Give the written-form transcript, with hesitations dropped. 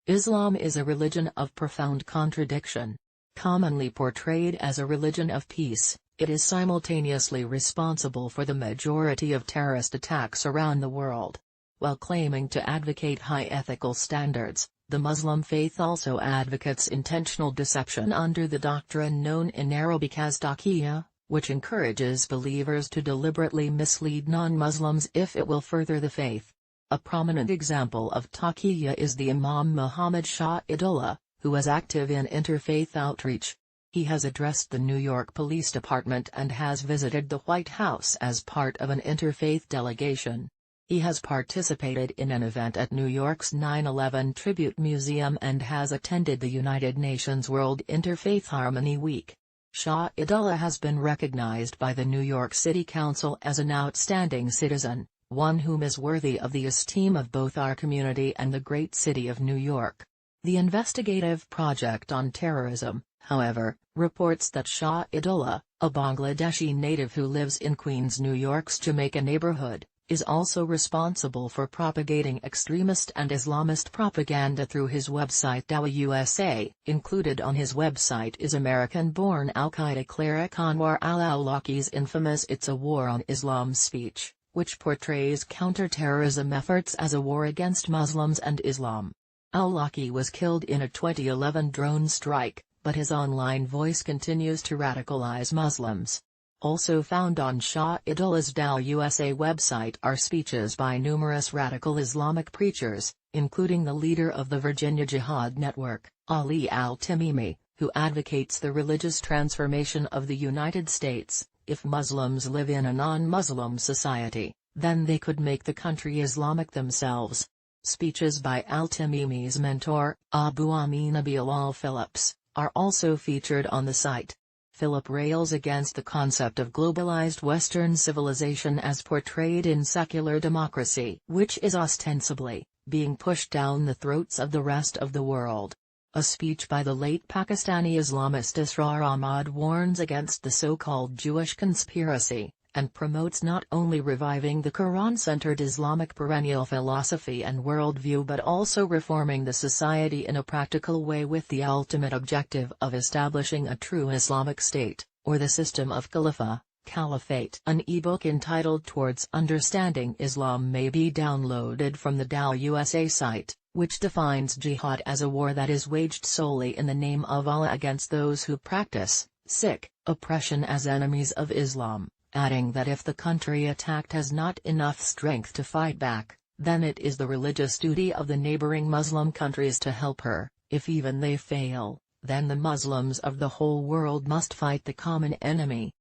Islam is a religion of profound contradiction. Commonly portrayed as a religion of peace, it is simultaneously responsible for the majority of terrorist attacks around the world. While claiming to advocate high ethical standards, the Muslim faith also advocates intentional deception under the doctrine known in Arabic as taqiyya, which encourages believers to deliberately mislead non-Muslims if it will further the faith. A prominent example of taqiyya is the Imam Muhammad Shahidullah, who is active in interfaith outreach. He has addressed the New York Police Department and has visited the White House as part of an interfaith delegation. He has participated in an event at New York's 9/11 Tribute Museum and has attended the United Nations World Interfaith Harmony Week. Shahidullah has been recognized by the New York City Council as an outstanding citizen, one whom is worthy of the esteem of both our community and the great city of New York. The Investigative Project on Terrorism, however, reports that Shahidullah, a Bangladeshi native who lives in Queens, New York's Jamaica neighborhood, is also responsible for propagating extremist and Islamist propaganda through his website Dawah USA. Included on his website is American-born al-Qaeda cleric Anwar al-Awlaki's infamous "It's a War on Islam" speech, which portrays counter-terrorism efforts as a war against Muslims and Islam. Awlaki was killed in a 2011 drone strike, but his online voice continues to radicalize Muslims. Also found on Shahidullah's Dawah USA website are speeches by numerous radical Islamic preachers, including the leader of the Virginia Jihad Network, Ali al-Tamimi, who advocates the religious transformation of the United States. If Muslims live in a non-Muslim society, then they could make the country Islamic themselves. Speeches by al-Tamimi's mentor, Abu Amin Bilal Phillips, are also featured on the site. Philip rails against the concept of globalized Western civilization as portrayed in secular democracy, which is ostensibly being pushed down the throats of the rest of the world. A speech by the late Pakistani Islamist Israr Ahmad warns against the so-called Jewish conspiracy, and promotes not only reviving the Quran-centered Islamic perennial philosophy and worldview but also reforming the society in a practical way with the ultimate objective of establishing a true Islamic state, or the system of caliphate. An ebook entitled Towards Understanding Islam may be downloaded from the Dawah USA site, which defines jihad as a war that is waged solely in the name of Allah against those who practice oppression as enemies of Islam, adding that if the country attacked has not enough strength to fight back, then it is the religious duty of the neighboring Muslim countries to help her. If even they fail, then the Muslims of the whole world must fight the common enemy.